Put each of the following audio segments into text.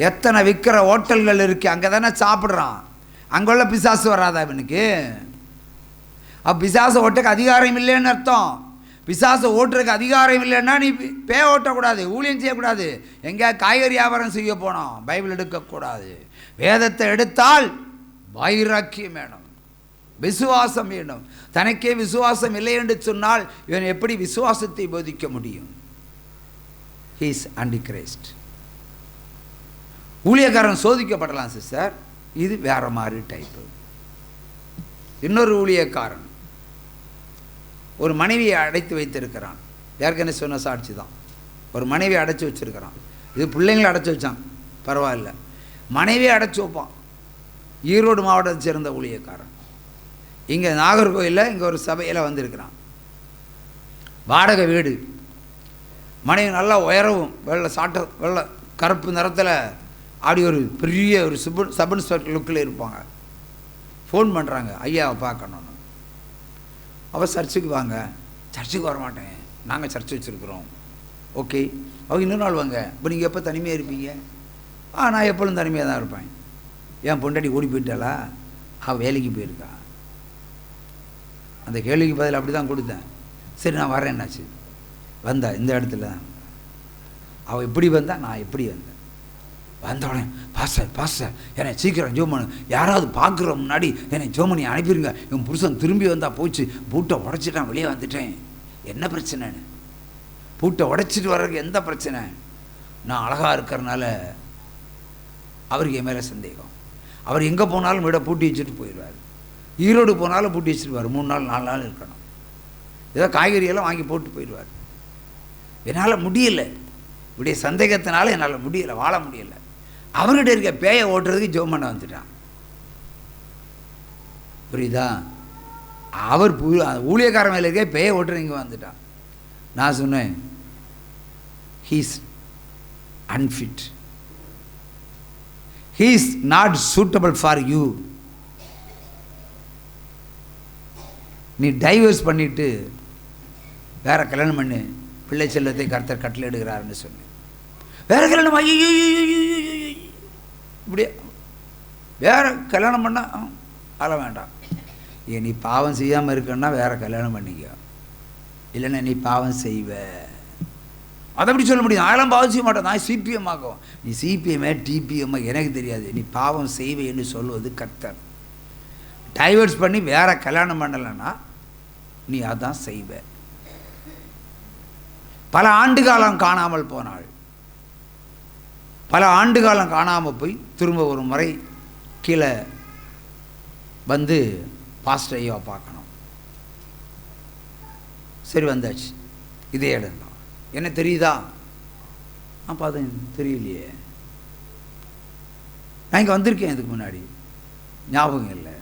எத்தனை விற்கிற ஹோட்டல்கள் இருக்குது, அங்கே தானே சாப்பிட்றான். அங்குள்ள பிசாசு வராதா இவனுக்கு? பிசாசு ஓட்டுக்கு அதிகாரம் இல்லைன்னு அர்த்தம். பிசாசு ஓட்டுறதுக்கு அதிகாரம் இல்லைன்னா நீ ஓட்டக்கூடாது, ஊழியம் செய்யக்கூடாது, எங்கே காய்கறி வியாபாரம் செய்ய போனோம், பைபிள் எடுக்கக்கூடாது. வேதத்தை எடுத்தால் வைராக்கியம் வேணும், விசுவாசம் வேணும். தனக்கே விசுவாசம் இல்லை என்று சொன்னால் இவன் எப்படி விசுவாசத்தை போதிக்க முடியும்? He is Antichrist. ஊழியக்காரன் சோதிக்கப்படலாம் சிஸ்டர், இது வேற மாதிரி டைப்பு. இன்னொரு ஊழியக்காரன் ஒரு மனைவியை அடைத்து வைத்திருக்கிறான். ஏற்கனவே சொன்ன சாட்சி தான். ஒரு மனைவியை அடைச்சி வச்சிருக்கிறான். இது பிள்ளைங்களை அடைச்சி வச்சான் பரவாயில்ல, மனைவியை அடைச்சி வைப்பான். ஈரோடு மாவட்டத்தை சேர்ந்த ஊழியக்காரன் இங்கே நாகர்கோயிலில் இங்கே ஒரு சபையில் வந்திருக்கிறான். வாடகை வீடு, மனைவி நல்லா உயரவும், வெள்ளை கருப்பு நிறத்தில் அப்படி ஒரு பெரிய ஒரு சப் இன்ஸ்பெக்டர் லுக்கில் இருப்பாங்க. ஃபோன் பண்ணுறாங்க, ஐயாவை பார்க்கணுன்னு. அவள் சர்ச்சுக்கு வாங்க. சர்ச்சுக்கு வரமாட்டேன், நாங்கள் சர்ச்சு வச்சுருக்குறோம். ஓகே, அவங்க இன்னொரு நாள் வாங்க. இப்போ நீங்கள் எப்போ தனிமையாக இருப்பீங்க? நான் எப்பொழுதும் தனிமையாக தான் இருப்பேன். என் பொண்டாட்டி ஓடி போயிட்டாளா? அவள் வேலைக்கு போயிருக்கா. அந்த கேள்விக்கு பதில் அப்படி தான் கொடுத்தேன். சரி நான் வரேன். என்னாச்சு? வந்தா இந்த இடத்துல தான். அவள் எப்படி வந்தா, நான் எப்படி வந்தேன். வந்தோடனே பாஸ்டர் என்னை சீக்கிரம் ஜோமனு, யாராவது பார்க்குற முன்னாடி என்னை ஜோமனி அனுப்பிடுங்க, என் புருஷன் திரும்பி வந்தால் போச்சு, பூட்டை உடைச்சிட்டான், வெளியே வந்துட்டேன். என்ன பிரச்சனைன்னு? பூட்டை உடைச்சிட்டு வர்றதுக்கு எந்த பிரச்சனை? நான் அழகாக இருக்கிறனால அவருக்கு என் மேலே சந்தேகம். அவர் எங்கே போனாலும் வீடை பூட்டி வச்சுட்டு போயிடுவார். ஈரோடு போனாலும் பூட்டி வச்சுருவார். 3 நாள் 4 நாள் இருக்கணும். ஏதோ காய்கறியெல்லாம் வாங்கி போட்டு போயிடுவார். என்னால் முடியலை, இப்படிய சந்தேகத்தினால என்னால் முடியலை, வாழ முடியலை. அவர்கிட்ட இருக்க பேயை ஓட்டுறதுக்கு ஜெபம் பண்ண வந்துட்டான். புரியுதா? அவர் ஊழியக்காரன் மேலே இருக்க பேயை ஓட்டுறது இங்கே வந்துட்டான். நான் சொன்னேன், he's unfit, he is not suitable for you. நீ டைவர்ஸ் பண்ணிட்டு வேற கல்யாணம் பண்ணு, பிள்ளை செல்லத்தை கர்த்தர் கட்டளை எடுக்கிறாருன்னு சொன்னேன். வேற கல்யாணம், இப்படியே வேற கல்யாணம் பண்ணா அழ வேண்டாம். நீ பாவம் செய்யாமல் இருக்கன்னா வேற கல்யாணம் பண்ணிக்க, இல்லைன்னா நீ பாவம் செய்வ. அதை எப்படி சொல்ல முடியும்? ஆழம் பாவம் செய்ய மாட்டேன், நான் சிபிஎம் ஆகும். நீ சிபிஎம்ஏ டிபிஎம் எனக்கு தெரியாது, நீ பாவம் செய்வேன்னு சொல்லுவது கர்த்தர். டைவர்ஸ் பண்ணி வேற கல்யாணம் பண்ணலைன்னா நீ அதான் செய்வ. பல ஆண்டு காலம் காணாமல் போனாள். பல ஆண்டு காலம் காணாமல் போய் திரும்ப ஒரு முறை கீழே வந்து பாஸ்டர் ஐயா பார்க்கணும். சரி வந்தாச்சு, இதே இடம் தான். என்ன தெரியுதா? நான் பார்த்தேன், தெரியலையே, நான் இங்கே வந்திருக்கேன் இதுக்கு முன்னாடி, ஞாபகம் இல்லை.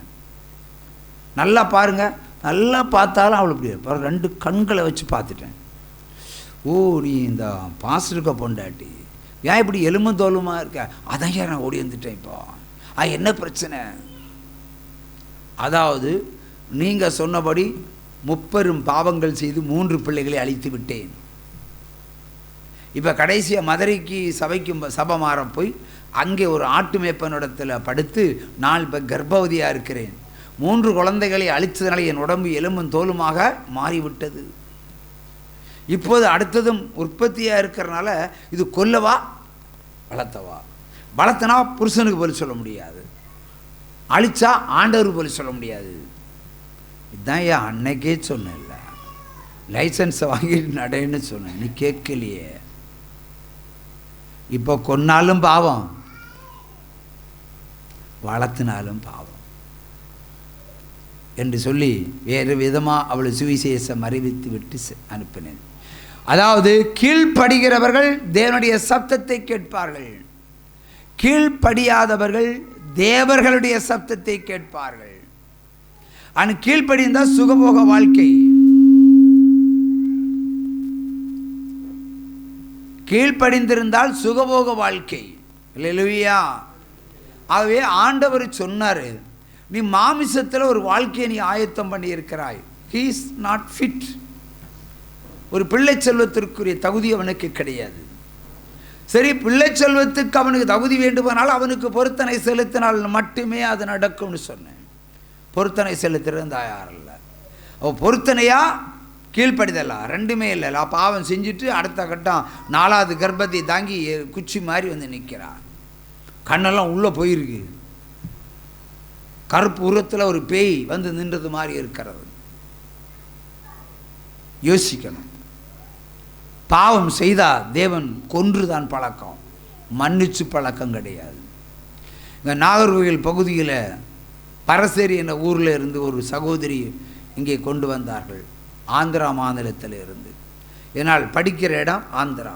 நல்லா பாருங்க, நல்லா பார்த்தாலும் அவள் இப்படி 2 கண்களை வச்சு பார்த்துட்டேன். ஓ, நீ இந்த பாஸ்டருக்க பொண்டாட்டி, ஏன் இப்படி எலும்பும் தோலுமா இருக்க? அதான் ஏன் நான் ஓடி வந்துட்டேன். இப்போ என்ன பிரச்சனை? அதாவது நீங்கள் சொன்னபடி 30 பாவங்கள் செய்து 3 பிள்ளைகளை அழித்து விட்டேன். இப்போ கடைசியாக மதுரைக்கு சபை மாற போய் அங்கே ஒரு ஆட்டு மேய்ப்பனிடத்தில் படுத்து 4 கர்ப்பவதியாக இருக்கிறேன். 3 குழந்தைகளை அழித்ததுனால என் உடம்பு எலும்பும் தோலுமாக மாறிவிட்டது. இப்போது அடுத்ததும் உற்பத்தியாக இருக்கிறனால இது கொல்லவா வளர்த்தவா? வளர்த்தனா புருஷனுக்கு பதில் சொல்ல முடியாது, அழிச்சா ஆண்டவருக்கு பதில் சொல்ல முடியாது. இதுதான் ஏன் அன்னைக்கே சொன்னேன்ல, லைசன்ஸை வாங்கிட்டு நடேன்னு சொன்னேன், நீ கேட்கலையே. இப்போ கொன்னாலும் பாவம், வளர்த்தினாலும் பாவம் என்று சொல்லி வேறு விதமாக அவளை சுவிசேஷம் அறிவித்து விட்டு அனுப்பினேன். அதாவது கீழ்ப்படுகிறவர்கள் தேவனுடைய சப்தத்தை கேட்பார்கள், கீழ்ப்படியாதவர்கள் தேவர்களுடைய சப்தத்தை கேட்பார்கள். கீழ்ப்படிந்தால் சுகபோக வாழ்க்கை, கீழ்ப்படிந்திருந்தால் சுகபோக வாழ்க்கை. அல்லேலூயா. ஆகவே ஆண்டவர் சொன்னார், நீ மாமிசத்தில் ஒரு வாழ்க்கையை நீ ஆயத்தம் பண்ணி இருக்கிறாய். He is not fit. ஒரு பிள்ளை செல்வத்திற்குரிய தகுதி அவனுக்கு கிடையாது. சரி, பிள்ளை செல்வத்துக்கு அவனுக்கு தகுதி வேண்டுமானால் அவனுக்கு பொருத்தனை செலுத்தினால் மட்டுமே அது நடக்கும்னு சொன்னேன். பொருத்தனை செலுத்துறது தயார் இல்லை. அவள் பொருத்தனையா கீழ்ப்படிதல்லா ரெண்டுமே இல்லை. பாவம் செஞ்சுட்டு அடுத்த கட்டம் 4வது கர்ப்பத்தை தாங்கி குச்சி மாதிரி வந்து நிற்கிறான். கண்ணெல்லாம் உள்ளே போயிருக்கு. கருப்பு உரத்தில் ஒரு பேய் வந்து நின்றது மாதிரி இருக்கிறது. யோசிக்கணும். பாவம் செய்தால் தேவன் கொன்றுதான் பழக்கம், மன்னிச்சு பழக்கம் கிடையாது. இங்கே நாகர்கோவில் பகுதியில் பரசேரி என்ற ஊரில் இருந்து ஒரு சகோதரி இங்கே கொண்டு வந்தார்கள், ஆந்திரா மாநிலத்தில் இருந்து. என்னால் படிக்கிற இடம் ஆந்திரா.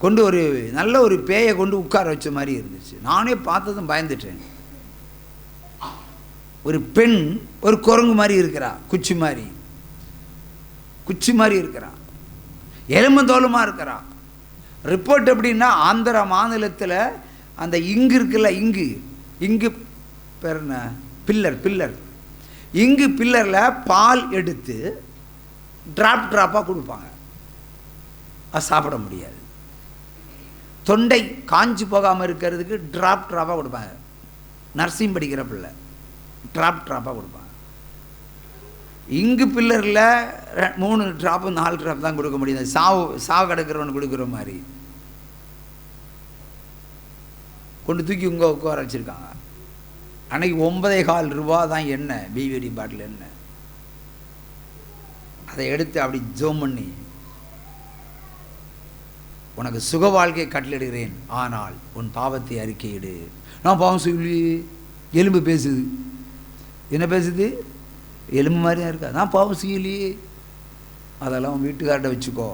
கொண்டு ஒரு நல்ல ஒரு பேயை கொண்டு உட்கார வச்ச மாதிரி இருந்துச்சு. நானே பார்த்ததும் பயந்துட்டேன். ஒரு பெண் ஒரு குரங்கு மாதிரி இருக்கிறா, குச்சி மாதிரி இருக்கிறா, எலும்பந்தோலுமா இருக்கிறா. ரிப்போர்ட் எப்படின்னா, ஆந்திரா மாநிலத்தில் அந்த இங்கு இருக்குல்ல, இங்கு பேர் என்ன, பில்லர் இங்கு பில்லரில் பால் எடுத்து ட்ராப்பாக கொடுப்பாங்க. அது சாப்பிட முடியாது. தொண்டை காஞ்சி போகாமல் இருக்கிறதுக்கு ட்ராப்பாக கொடுப்பாங்க. நர்சிங் படிக்கிற பிள்ளை ட்ராப்பாக கொடுப்பாங்க. இங்கு பில்லரில் 3 ட்ராப்பு 4 ட்ராப் தான் கொடுக்க முடியாது. சாவு கிடக்கிறவனு கொடுக்குற மாதிரி கொண்டு தூக்கி உட்கார வச்சுருக்காங்க. அன்னைக்கு 9.25 ரூபா தான் எண்ணெய், பிவிடி பாட்டில் எண்ணெய். அதை எடுத்து அப்படி ஜோம் பண்ணி, உனக்கு சுக வாழ்க்கை கட்டளிடுகிறேன், ஆனால் உன் பாவத்தை அறிக்கையிடு. நான் பாவம் சொல்லி எலும்பு பேசுது. என்ன பேசுது? எலும்பு மாதிரி தான் இருக்கா. நான் பாவம் செய்யலையே. அதெல்லாம் உன் வீட்டுக்கார்ட்ட வச்சுக்கோ.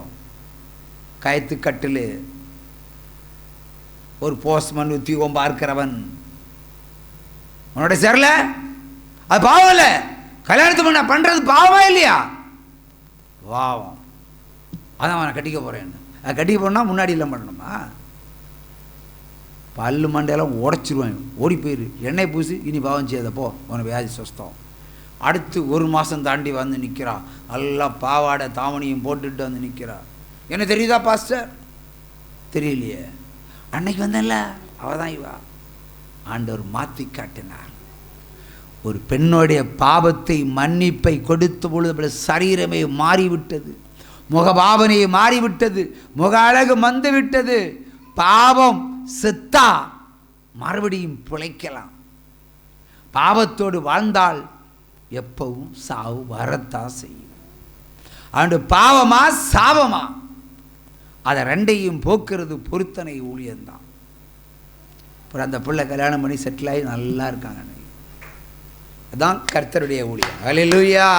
கயத்து கட்டில் ஒரு போஸ்ட்மேன் உத்தியோகம் பார்க்கிறவன் உன்னோட சேரல, அது பாவம் இல்லை. கல்யாணத்து பண்ண பண்ணுறது பாவமா இல்லையா? பாவம். அதான் நான் கட்டிக்க போகிறேன். அது கட்டிக்க போனால் முன்னாடி இல்லை பண்ணணுமா? பல்லு மண்டையெல்லாம் உடச்சிருவேன். ஓடி போயிரு, எண்ணெய் பூசி, இனி பாவம் செய்யாதப்போ உனக்கு வியாதி சுஸ்தம். அடுத்து 1 மாதம் தாண்டி வந்து நிற்கிறா. நல்லா பாவாடை தாவணியும் போட்டுட்டு வந்து நிற்கிறா. என்ன தெரியுதா பாஸ்டர்? தெரியலையே. அன்னைக்கு வந்தல அவள் தான் இவா. ஆண்டவர் மாற்றி காட்டினார். ஒரு பெண்ணுடைய பாவத்தை மன்னிப்பை கொடுத்த பொழுது சரீரமே மாறிவிட்டது, முகபாவனையை மாறிவிட்டது, முக அழகு வந்து விட்டது. பாவம் செத்தா மறுபடியும் பிழைக்கலாம். பாவத்தோடு வாழ்ந்தால் எப்பவும் சாவு வரத்தான் செய்யும். ஆண்டு பாவமா சாபமா, அதை ரெண்டையும் போக்குறது பொருத்தனை ஊழியம்தான். அப்புறம் அந்த பிள்ளை கல்யாணம் பண்ணி செட்டில் ஆகி நல்லா இருக்காங்க. அதான் கர்த்தருடைய ஊழியம். ஹல்லேலூயா.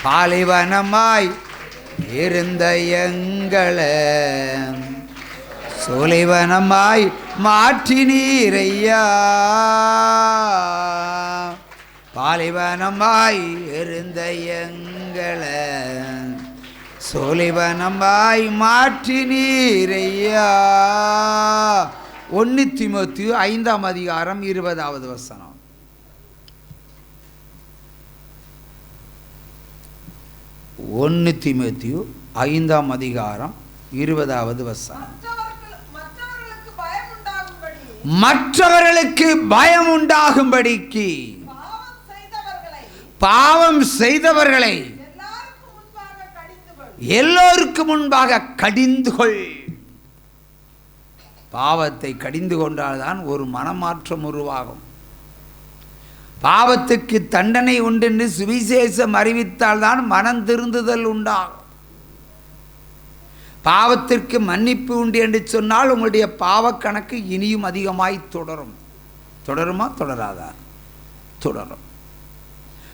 பாலைவனமாய் இருந்த எங்களை சோலைவனமாய் மாற்றினீரையா. பாலைவனமாய் இருந்த எங்களை சோலைவனமாய் மாற்றினீரையா. 1 தீமோத்தேயு 5ஆம் அதிகாரம் 20வது வசனம். 1 தீமோத்தேயு 5ஆம் அதிகாரம் 20வது வசனம். மற்றவர்களுக்கு பயம் உண்டாகும்படிக்கு பாவம் செய்தவர்களை எல்லோருக்கும் முன்பாக கடிந்துகொள். பாவத்தை கடிந்து கொண்டால்தான் ஒரு மனமாற்றம் உருவாகும். பாவத்துக்கு தண்டனை உண்டென்று சுவிசேஷம் அறிவித்தால்தான் மனம் திருந்துதல் உண்டாகும். பாவத்திற்கு மன்னிப்பு உண்டு என்று சொன்னால் உங்களுடைய பாவக்கணக்கு இனியும் அதிகமாய் தொடரும். தொடருமா தொடராதா? தொடரும்.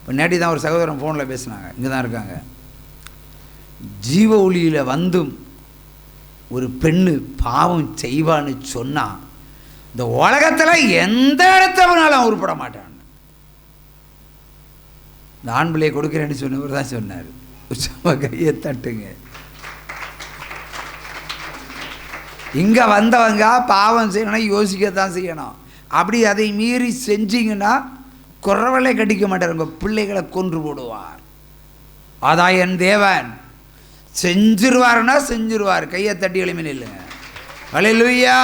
இப்போ நேற்று தான் ஒரு சகோதரன் ஃபோனில் பேசினாங்க, இங்கே தான் இருக்காங்க. ஜீவ ஒளியில் வந்தும் ஒரு பெண்ணு பாவம் செய்வான்னு சொன்னால் இந்த உலகத்தில் எந்த இடத்தவனாலும் உருப்பட மாட்டான். இந்த ஆண் பிள்ளையை கொடுக்குறேன்னு சொன்னவர் தான் சொன்னார். கையை தட்டுங்க. இங்கே வந்தவங்க பாவம் செய்யணும், யோசிக்கத்தான் செய்யணும். அப்படி அதை மீறி செஞ்சீங்கன்னா குறவலை கடிக்க மாட்டார், உங்கள் பிள்ளைகளை கொன்று போடுவார். அதான் என் தேவன். செஞ்சிருவாருன்னா செஞ்சிருவார். கையை தட்டி எழுமி இல்லைங்க. அல்லேலூயா,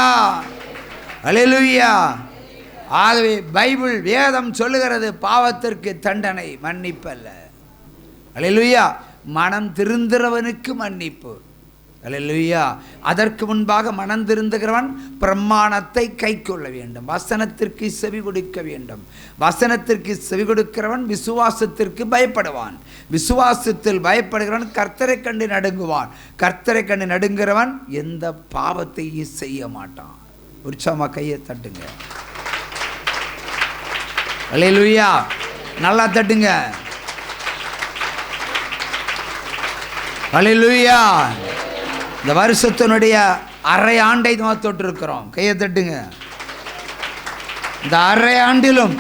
அல்லேலூயா. ஆகவே பைபிள் வேதம் சொல்லுகிறது பாவத்திற்கு தண்டனை, மன்னிப்பல்ல. அல்லேலூயா. மனம் திருந்துகிறவனுக்கு மன்னிப்பு. அல்லேலூயா. அதற்கு முன்பாக மனம் திருந்துகிறவன் பிரமாணத்தை கைக்கொள்ள வேண்டும், வசனத்திற்கு செவி கொடுக்க வேண்டும். வசனத்திற்கு செவி கொடுக்கிறவன் விசுவாசத்திற்கு பயப்படுவான். விசுவாசத்தில் பயப்படுகிறவன் கர்த்தரை கண்டு நடுங்குவான். கர்த்தரை கண்டு நடுங்கிறவன் எந்த பாவத்தையும் செய்ய மாட்டான். உற்சாகமா கையை தட்டுங்க. அல்லேலூயா. நல்லா தட்டுங்க. அல்லேலூயா. இந்த வருஷத்தினுடைய அரை ஆண்டை நம்ம தொட்டு இருக்கிறோம். கையை தட்டுங்க. இந்த அரை ஆண்டிலும்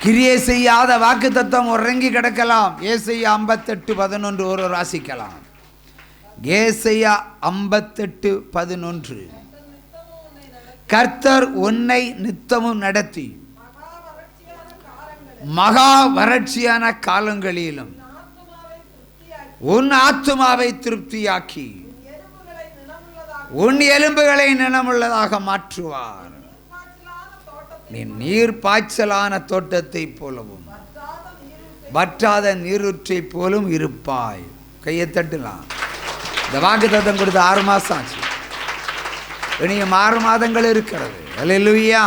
கிரியை செய்யாத வாக்கு தத்துவம் உறங்கி கிடக்கலாம். ஏசாயா 58:11 ஒரு வாசிக்கலாம். ஏசாயா 58:11. கர்த்தர் உன்னை நித்தமும் நடத்தி மகா வறட்சியான காலங்களிலும் உன் ஆத்துமாவை திருப்தியாக்கி உன் எலும்புகளை நிலமுள்ளதாக மாற்றுவார். நீ நீர் பாய்ச்சலான தோட்டத்தை போலவும் வற்றாத நீரூற்றை போலும் இருப்பாய். கையை தட்டலாம். இந்த வாக்குத்தத்தம் கொடுத்த 6 மாதம் ஆச்சு. இனியும் 6 மாதங்கள் இருக்கிறது. அல்லேலூயா.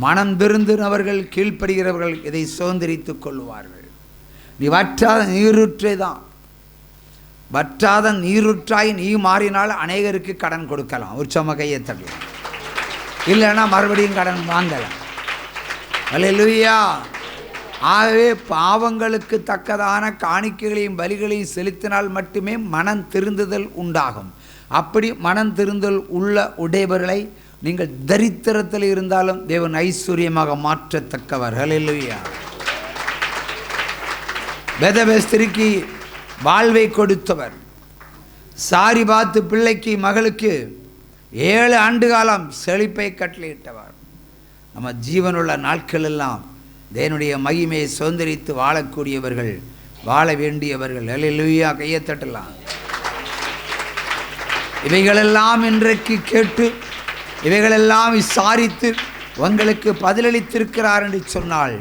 மனம் திருந்தினவர்கள், கீழ்ப்படுகிறவர்கள் இதை சுதந்திரித்துக் கொள்வார்கள். நீ வற்றாத நீரூற்றே தான். வற்றாத நீரூற்றாய் நீ மாறினால் அநேகருக்கு கடன் கொடுக்கலாம். ஒரு சும்மா கையை தட்டலாம். இல்லைன்னா மறுபடியும் கடன் வாங்கலாம். அல்லேலூயா. ஆகவே பாவங்களுக்கு தக்கதான காணிக்கைகளையும் பலிகளையும் செலுத்தினால் மட்டுமே மனம் திருந்துதல் உண்டாகும். அப்படி மனம் திருந்தல் உடையவர்களை நீங்கள் தரித்திரத்தில் இருந்தாலும் தேவன் ஐஸ்வர்யமாக மாற்றத்தக்கவர். அல்லேலூயா. பெதபெஸ்திரிக்கு வாழ்வை கொடுத்தவர். சாரி பார்த்து பிள்ளைக்கு மகளுக்கு 7 ஆண்டு காலம் செழிப்பை கட்டளையிட்டவர். நம்ம ஜீவனுள்ள நாட்கள் எல்லாம் தேவனுடைய மகிமையை சுதந்திரித்து வாழக்கூடியவர்கள், வாழ வேண்டியவர்கள். அல்லேலூயா. கையை தட்டலாம். இவைகளெல்லாம் இன்றைக்கு கேட்டு இவைகளெல்லாம் விசாரித்து உங்களுக்கு பதிலளித்திருக்கிறார் என்று சொன்னால்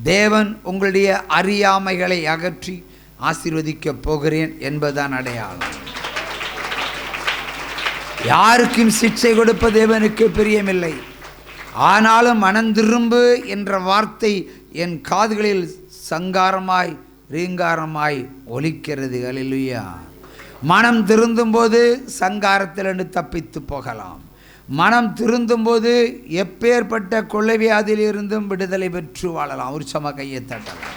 தேவன் உங்களுடைய அறியாமைகளை அகற்றி ஆசீர்வதிக்கப் போகிறேன் என்பதுதான் அடையாளம். யாருக்கும் சிக்ஷை கொடுப்ப தேவனுக்கு பிரியமில்லை. ஆனாலும் மனந்திரும்பு என்ற வார்த்தை என் காதுகளில் சங்காரமாய் ரீங்காரமாய் ஒலிக்கிறது. அல்லேலூயா. மனம் திருந்தும் போது சங்காரத்திலிருந்து தப்பித்து போகலாம். மனம் திருந்தும் போது எப்பேற்பட்ட கொள்ளைவியாதியிலிருந்தும் விடுதலை பெற்று வாழலாம். ஒரு சம கையை தட்டலாம்.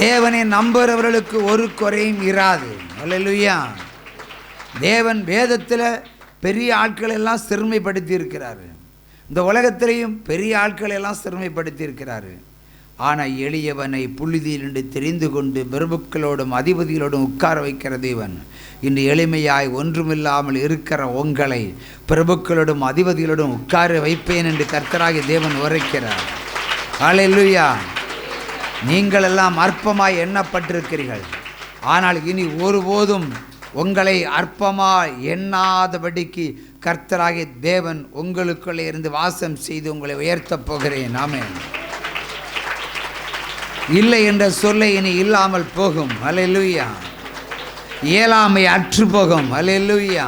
தேவனை நம்புகிறவர்களுக்கு ஒரு குறையும் இராது. அல்லேலூயா. தேவன் வேதத்தில் பெரிய ஆட்கள் எல்லாம் சிறுமைப்படுத்தி இருக்கிறாரு. இந்த உலகத்திலையும் பெரிய ஆட்கள் எல்லாம் சிறுமைப்படுத்தி இருக்கிறாரு. ஆனால் எளியவனை புழுதியிலிருந்து தெரிந்து கொண்டு பிரபுக்களோடும் அதிபதிகளோடும் உட்கார வைக்கிற தேவன் இன்று எளிமையாய் ஒன்றுமில்லாமல் இருக்கிற உங்களை பிரபுக்களோடும் அதிபதிகளோடும் உட்கார வைப்பேன் என்று கர்த்தராகிய தேவன் உரைக்கிறார். அல்லேலூயா. நீங்கள் எல்லாம் அற்பமாய் எண்ணப்பட்டிருக்கிறீர்கள். ஆனால் இனி ஒருபோதும் உங்களை அற்பமாய் எண்ணாதபடிக்கு கர்த்தராகிய தேவன் உங்களுக்குள்ளே இருந்து வாசம் செய்து உங்களை உயர்த்தப் போகிறேன். ஆமென். இல்லை என்ற சொல்லை இனி இல்லாமல் போகும். அல்லேலூயா. இயலாமை அற்று போகும். அல்லேலூயா.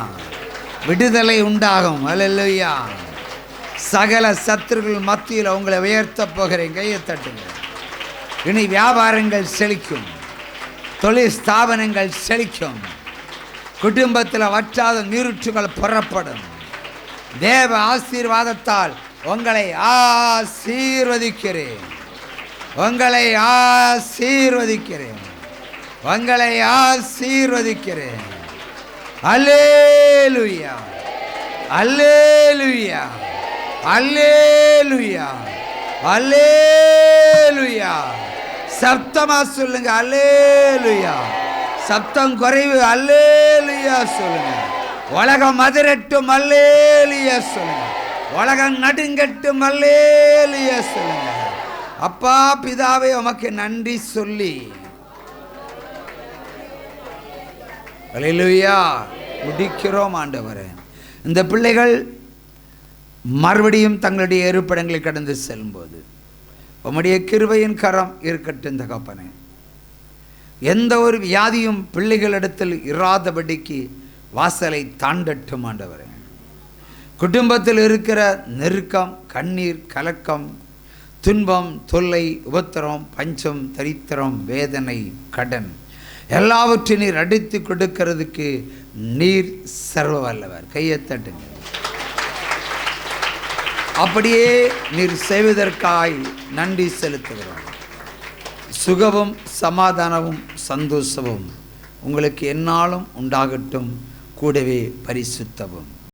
விடுதலை உண்டாகும். அல்லேலூயா. சகல சத்துருக்கள் மத்தியில் உங்களை உயர்த்தப் போகிறேன். கையை தட்டுங்க. இனி வியாபாரங்கள் செழிக்கும். தொழில் ஸ்தாபனங்கள் செழிக்கும். குடும்பத்தில் வற்றாத நீரூற்றுகள் புறப்படும். தேவ ஆசீர்வாதத்தால் உங்களை ஆசீர்வதிக்கிறேன். உங்களை ஆசீர்வதிக்கிறேன். உங்களை ஆசீர்வதிக்கிறேன். அல்லேலூயா. அல்லேலூயா. அல்லேலூயா. அல்லேலூயா. சப்தமா சொல்லுங்க. அல்லேலூயா. சப்தம் குறைவு. அல்லேலூயா சொல்லுங்க. உலகம் அதிரட்டும். அல்லேலூயா சொல்லுங்க. உலகம் நடுங்கட்டும். அல்லேலூயா சொல்லுங்க. அப்பா பிதாவே உமக்கு நன்றி சொல்லி அல்லேலூயா. முடிக்கிறோம் ஆண்டவரே. இந்த பிள்ளைகள் மறுபடியும் தங்களுடைய இருப்பிடங்களை கடந்து செல்லும்போது உம்முடைய கிருபையின் கரம் இருக்கட்டும் தகப்பனே. எந்த ஒரு வியாதியும் பிள்ளைகளிடத்தில் இராதபடிக்கு வாசலை தாண்டட்டும் ஆண்டவரே. குடும்பத்தில் இருக்கிற நெருக்கம், கண்ணீர், கலக்கம், துன்பம், தொல்லை, உபத்திரம், பஞ்சம், தரித்திரம், வேதனை, கடன் எல்லாவற்றையும் நீர் அடித்து கொடுக்கிறதுக்கு நீர் சர்வ வல்லவர். கையை தட்டுங்க. அப்படியே நீர் செய்வதற்காய் நன்றி செலுத்துகிறோம். சுகமும் சமாதானமும் சந்தோஷமும் உங்களுக்கு எந்நாளும் உண்டாகட்டும். கூடவே பரிசுத்தமும்.